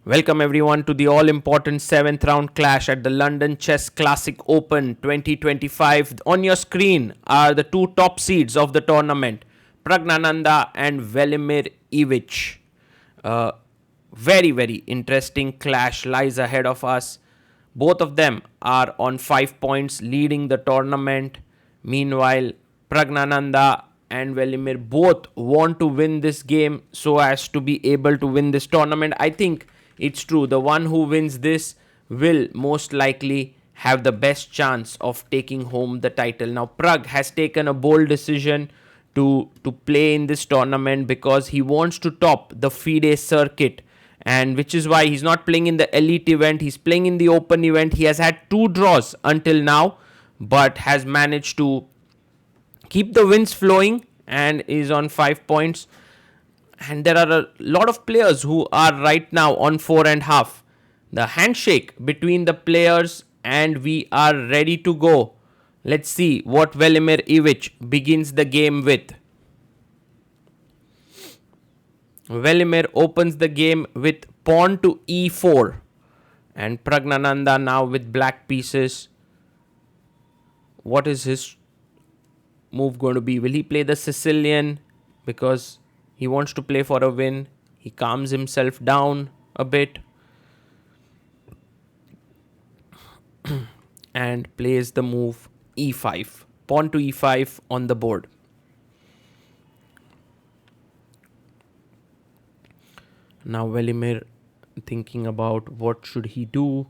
Welcome everyone to the all-important 7th round clash at the London Chess Classic Open 2025. On your screen are the two top seeds of the tournament, Praggnanandhaa and Velimir Ivic. Very interesting clash lies ahead of us. Both of them are on 5 points, leading the tournament. Meanwhile, Praggnanandhaa and Velimir both want to win this game so as to be able to win this tournament. I think it's true. The one who wins this will most likely have the best chance of taking home the title. Now, Pragg has taken a bold decision to play in this tournament because he wants to top the FIDE circuit, and which is why he's not playing in the elite event. He's playing in the open event. He has had 2 draws until now, but has managed to keep the wins flowing and is on 5 points. And there are a lot of players who are right now on 4.5. The handshake between the players, and we are ready to go. Let's see what Velimir Ivic begins the game with. Velimir opens the game with pawn to e4, and Praggnanandhaa now with black pieces. What is his move going to be? Will he play the Sicilian because he wants to play for a win? He calms himself down a bit and plays the move e5. Pawn to e5 on the board. Now Velimir thinking about what should he do.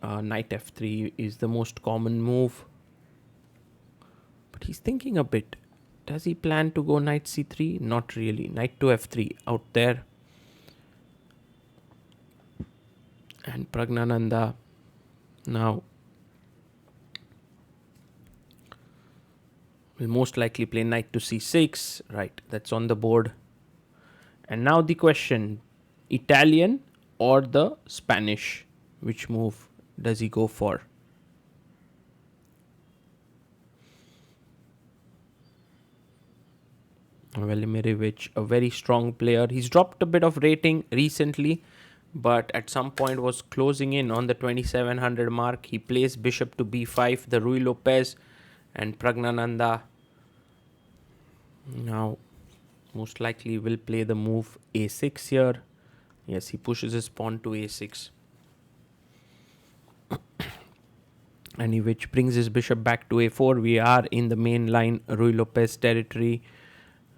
Knight f3 is the most common move. But he's thinking a bit. Does he plan to go knight c3? Not really. Knight to f3 out there. And Praggnanandhaa now will most likely play knight to c6. Right, that's on the board. And now the question, Italian or the Spanish? Which move does he go for? Velimir Ivic, a very strong player. He's dropped a bit of rating recently, but at some point was closing in on the 2700 mark. He plays bishop to b5, the Ruy Lopez, and Praggnanandhaa now most likely will play the move a6 here. Yes, he pushes his pawn to a6. And Ivic brings his bishop back to a4. We are in the main line Ruy Lopez territory.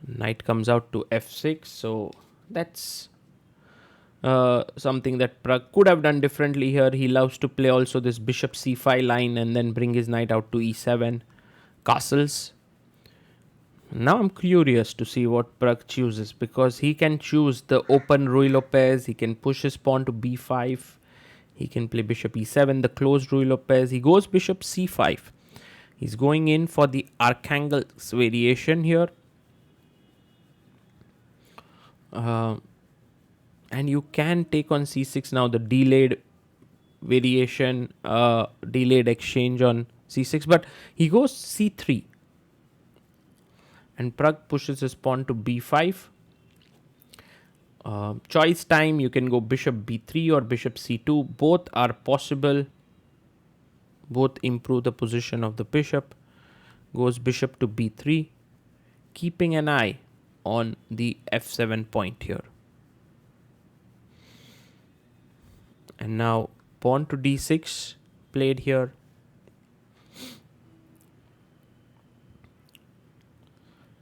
Knight comes out to f6, so that's something that Pragg could have done differently here. He loves to play also this bishop c5 line and then bring his knight out to e7. Castles. Now I'm curious to see what Pragg chooses, because he can choose the open Ruy Lopez. He can push his pawn to b5. He can play bishop e7, the closed Ruy Lopez. He goes bishop c5. He's going in for the Archangel's variation here. And you can take on c6 now, the delayed variation, delayed exchange on c6, but he goes c3. And Pragg pushes his pawn to b5. Choice time, you can go bishop b3 or bishop c2. Both are possible. Both improve the position of the bishop. Goes bishop to b3, keeping an eye on the f7 point here. And now pawn to d6 played here.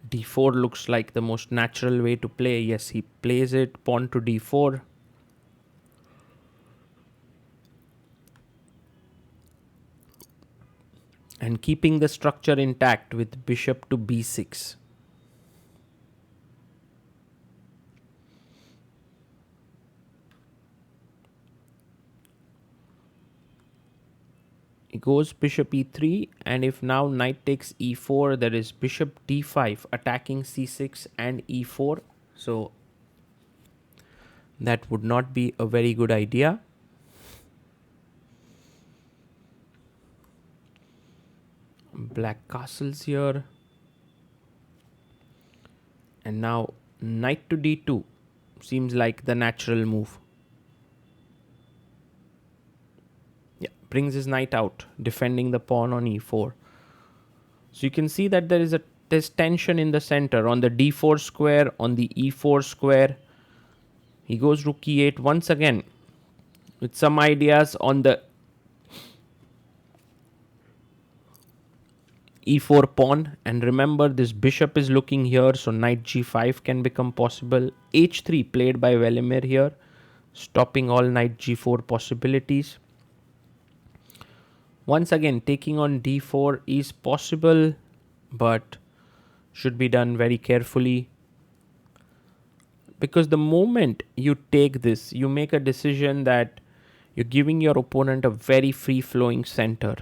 d4 looks like the most natural way to play. Yes, he plays it. Pawn to d4. And keeping the structure intact with bishop to b6. He goes bishop e3, and if now knight takes e4, there is bishop d5 attacking c6 and e4. So that would not be a very good idea. Black castles here. And now knight to d2 seems like the natural move. brings his knight out, defending the pawn on e4. So you can see that there's tension in the center on the d4 square, on the e4 square. He goes rook e8 once again with some ideas on the e4 pawn, and remember this bishop is looking here, so knight g5 can become possible. h3 played by Velimir here, stopping all knight g4 possibilities. Once again, taking on d4 is possible, but should be done very carefully, because the moment you take this, you make a decision that you're giving your opponent a very free flowing center,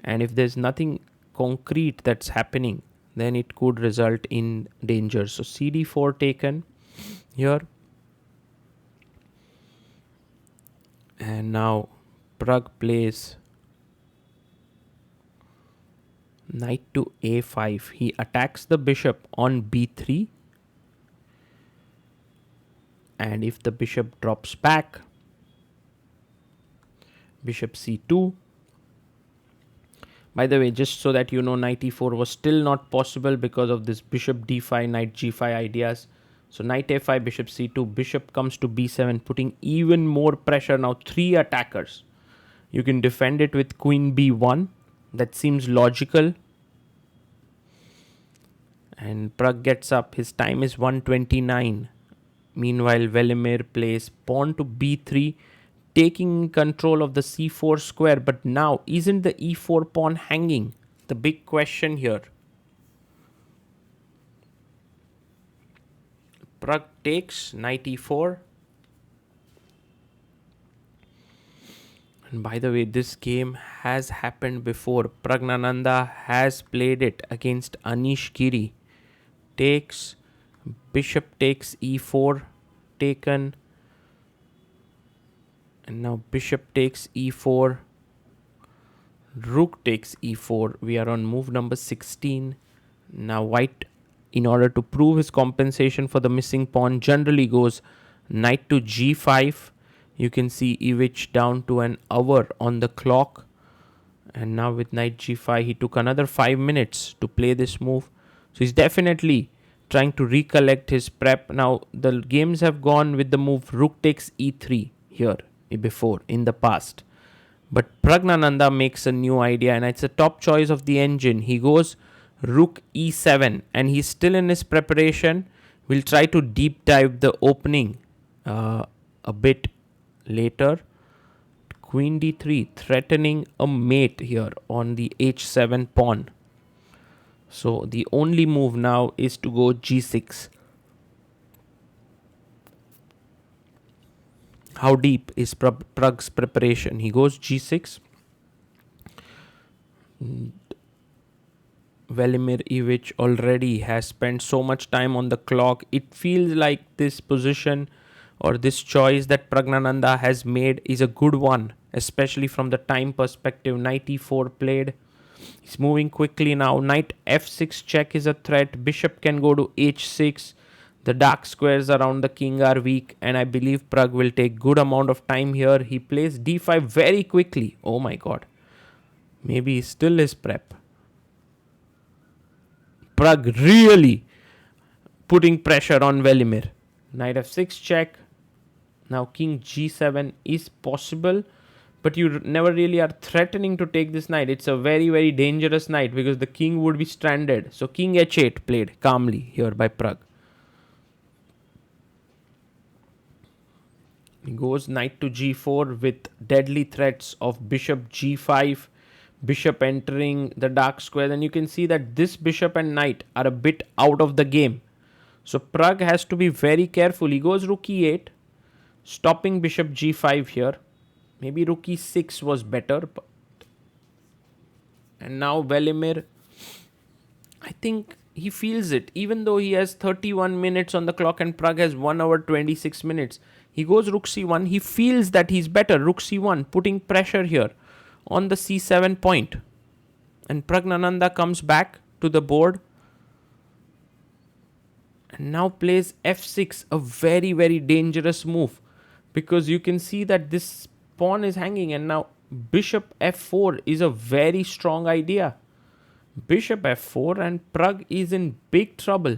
and if there's nothing concrete that's happening, then it could result in danger. So cd4 taken here, and now Pragg plays knight to a5. He attacks the bishop on b3, and if the bishop drops back, bishop c2. By the way, just so that you know, knight e4 was still not possible because of this bishop d5, knight g5 ideas. So knight a5, bishop c2, bishop comes to b7, putting even more pressure. Now 3 attackers. You can defend it with queen b1. That seems logical. And Pragg gets up. His time is 1:29. Meanwhile, Velimir plays pawn to b3, taking control of the c4 square. But now, isn't the e4 pawn hanging? The big question here. Pragg takes knight e4. And by the way, this game has happened before. Praggnanandhaa has played it against Anish Giri. Takes, bishop takes e4, taken. And now bishop takes e4, rook takes e4. We are on move number 16. Now white, in order to prove his compensation for the missing pawn, generally goes knight to g5. You can see Ivic down to an hour on the clock. And now with knight g5, he took another 5 minutes to play this move. So he's definitely trying to recollect his prep. Now the games have gone with the move rook takes e3 here before in the past. But Praggnanandhaa makes a new idea, and it's a top choice of the engine. He goes rook e7, and he's still in his preparation. We'll try to deep dive the opening a bit later. Queen d3, threatening a mate here on the h7 pawn. So the only move now is to go g6. How deep is Pragg's preparation? He goes g6. Velimir Ivic already has spent so much time on the clock. It feels like this position or this choice that Praggnanandhaa has made is a good one, especially from the time perspective. Knight e4 played. He's moving quickly now. Knight f6 check is a threat. Bishop can go to h6. The dark squares around the king are weak, and I believe Pragg will take good amount of time here. He plays d5 very quickly. Oh my god. Maybe he's still his prep. Pragg really putting pressure on Velimir. Knight f6 check. Now king g7 is possible, but you never really are threatening to take this knight. It's a very, very dangerous knight because the king would be stranded. So king h8 played calmly here by Pragg. He goes knight to g4 with deadly threats of bishop g5, bishop entering the dark square. And you can see that this bishop and knight are a bit out of the game. So Pragg has to be very careful. He goes rook e8, stopping bishop g5 here. Maybe rook e6 was better. But and now Velimir, I think he feels it. Even though he has 31 minutes on the clock and Pragg has 1 hour 26 minutes. He goes rook c1. He feels that he's better. Rook c1, putting pressure here on the c7 point. And Praggnanandhaa comes back to the board. And now plays f6, a very, very dangerous move. Because you can see that this pawn is hanging, and now bishop f4 is a very strong idea. Bishop f4 and Pragg is in big trouble.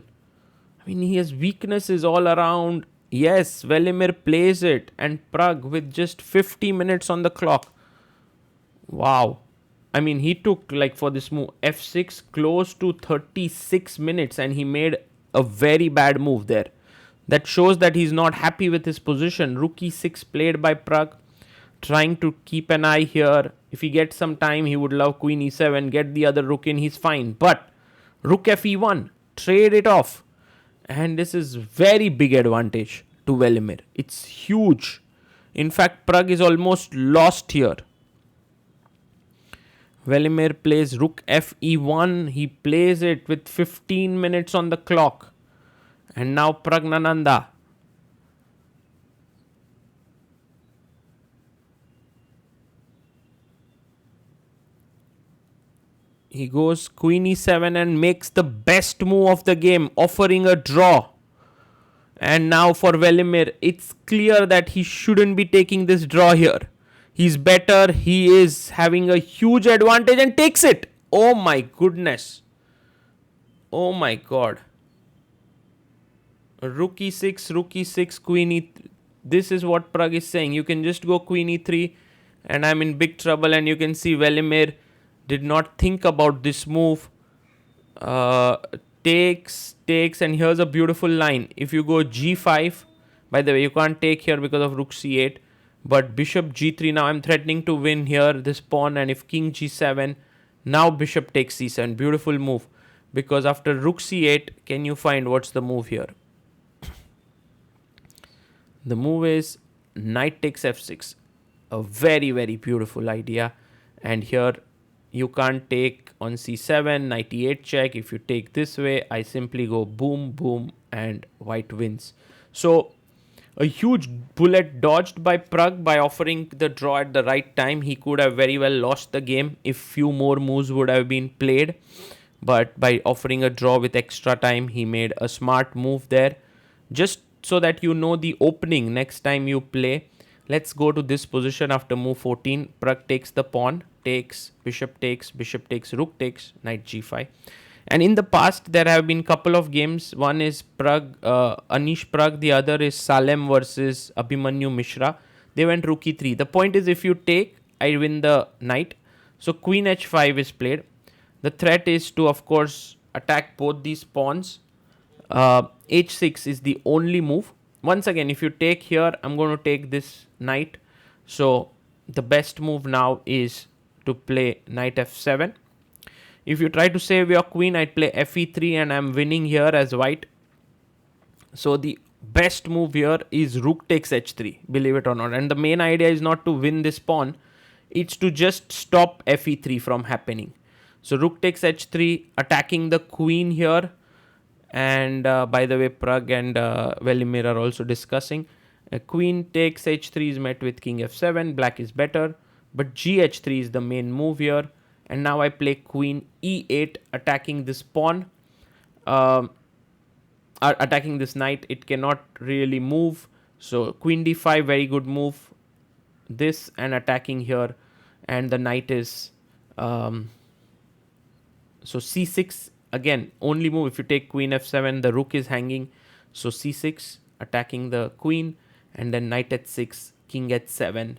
I mean, he has weaknesses all around. Yes, Velimir plays it, and Pragg with just 50 minutes on the clock. Wow. I mean, he took, like, for this move, f6 close to 36 minutes, and he made a very bad move there. That shows that he's not happy with his position. Rook e6 played by Pragg, trying to keep an eye here. If he gets some time, he would love queen e7, get the other rook in, he's fine. But rook fe1, trade it off. And this is very big advantage to Velimir. It's huge. In fact, Pragg is almost lost here. Velimir plays rook fe1. He plays it with 15 minutes on the clock. And now Praggnanandhaa. He goes queen e7 and makes the best move of the game, offering a draw. And now for Velimir, it's clear that he shouldn't be taking this draw here. He's better. He is having a huge advantage and takes it. Oh my goodness. Oh my god. Rook e6, queen e3. This is what Pragg is saying. You can just go queen e3 and I'm in big trouble. And you can see Velimir did not think about this move. Takes, and here's a beautiful line. If you go g5, by the way, you can't take here because of rook c8, but bishop g3. Now I'm threatening to win here this pawn, and if king g7, now bishop takes c7. Beautiful move, because after rook c8, can you find what's the move here? The move is knight takes f6. A very, very beautiful idea. And here you can't take on c7, knight e8 check. If you take this way, I simply go boom, boom, and white wins. So a huge bullet dodged by Pragg by offering the draw at the right time. He could have very well lost the game if few more moves would have been played. But by offering a draw with extra time, he made a smart move there. Just so that you know the opening next time you play. Let's go to this position after move 14. Pragg takes the pawn, takes, bishop takes, rook takes, knight g5. And in the past, there have been couple of games. One is Anish Pragg. The other is Salem versus Abhimanyu Mishra. They went rook e3. The point is, if you take, I win the knight. So queen h5 is played. The threat is to, of course, attack both these pawns. H6 is the only move. Once again, if you take here, I'm going to take this knight. So the best move now is to play knight f7. If you try to save your queen, I'd play fe3 and I'm winning here as white. So the best move here is rook takes h3, believe it or not. And the main idea is not to win this pawn. It's to just stop fe3 from happening. So rook takes h3, attacking the queen here. And by the way, Pragg and Velimir are also discussing. Queen takes h3 is met with king f7. Black is better. But gh3 is the main move here. And now I play queen e8, attacking this pawn. Attacking this knight. It cannot really move. So queen d5, very good move. This and attacking here. And the knight is... so c6, again, only move. If you take queen f7, the rook is hanging. So c6, attacking the queen. And then knight h6, king h7,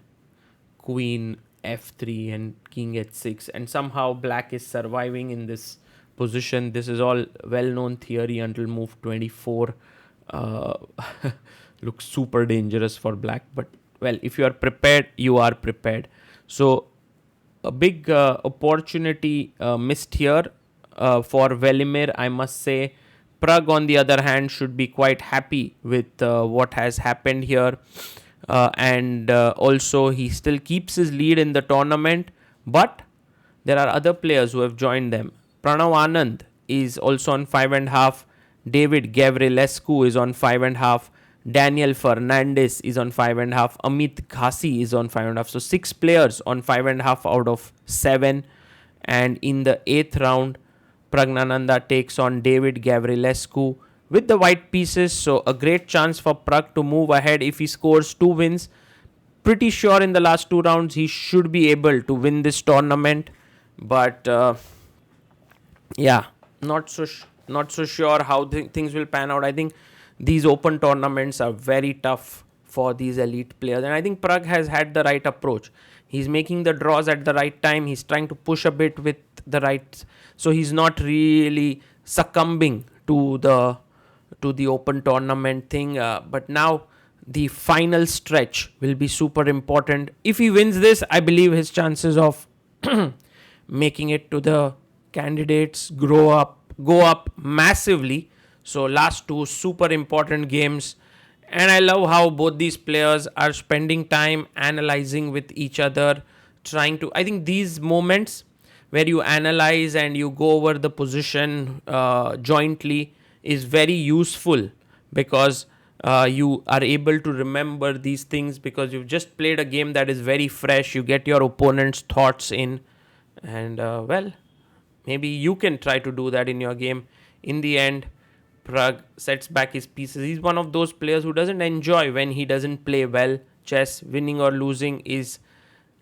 queen f3 and king h6. And somehow black is surviving in this position. This is all well-known theory until move 24. Looks super dangerous for black. But, well, if you are prepared, you are prepared. So a big opportunity missed here for Velimir, I must say. Pragg, on the other hand, should be quite happy with what has happened here. And also, he still keeps his lead in the tournament. But there are other players who have joined them. Praggnanandhaa is also on 5.5. David Gavrilescu is on 5.5. Daniel Fernandez is on 5.5. Amit Ghasi is on 5.5. So 6 players on 5.5 out of 7. And in the 8th round, Praggnanandhaa takes on David Gavrilescu with the white pieces. So a great chance for Pragg to move ahead if he scores 2 wins. pretty sure in the last 2 rounds he should be able to win this tournament. But yeah, not so sure how things will pan out. I think these open tournaments are very tough for these elite players, and I think Pragg has had the right approach. He's making the draws at the right time. He's trying to push a bit with the right, so he's not really succumbing to the open tournament thing. But now the final stretch will be super important. If he wins this, I believe his chances of making it to the candidates go up massively. So last two super important games, and I love how both these players are spending time analyzing with each other, trying to. I think these moments where you analyze and you go over the position jointly is very useful, because you are able to remember these things because you've just played a game that is very fresh. You get your opponent's thoughts in, and well, maybe you can try to do that in your game. In the end, Pragg sets back his pieces. He's one of those players who doesn't enjoy when he doesn't play well. Chess, winning or losing, is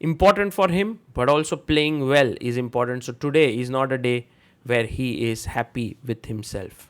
important for him, but also playing well is important. So today is not a day where he is happy with himself.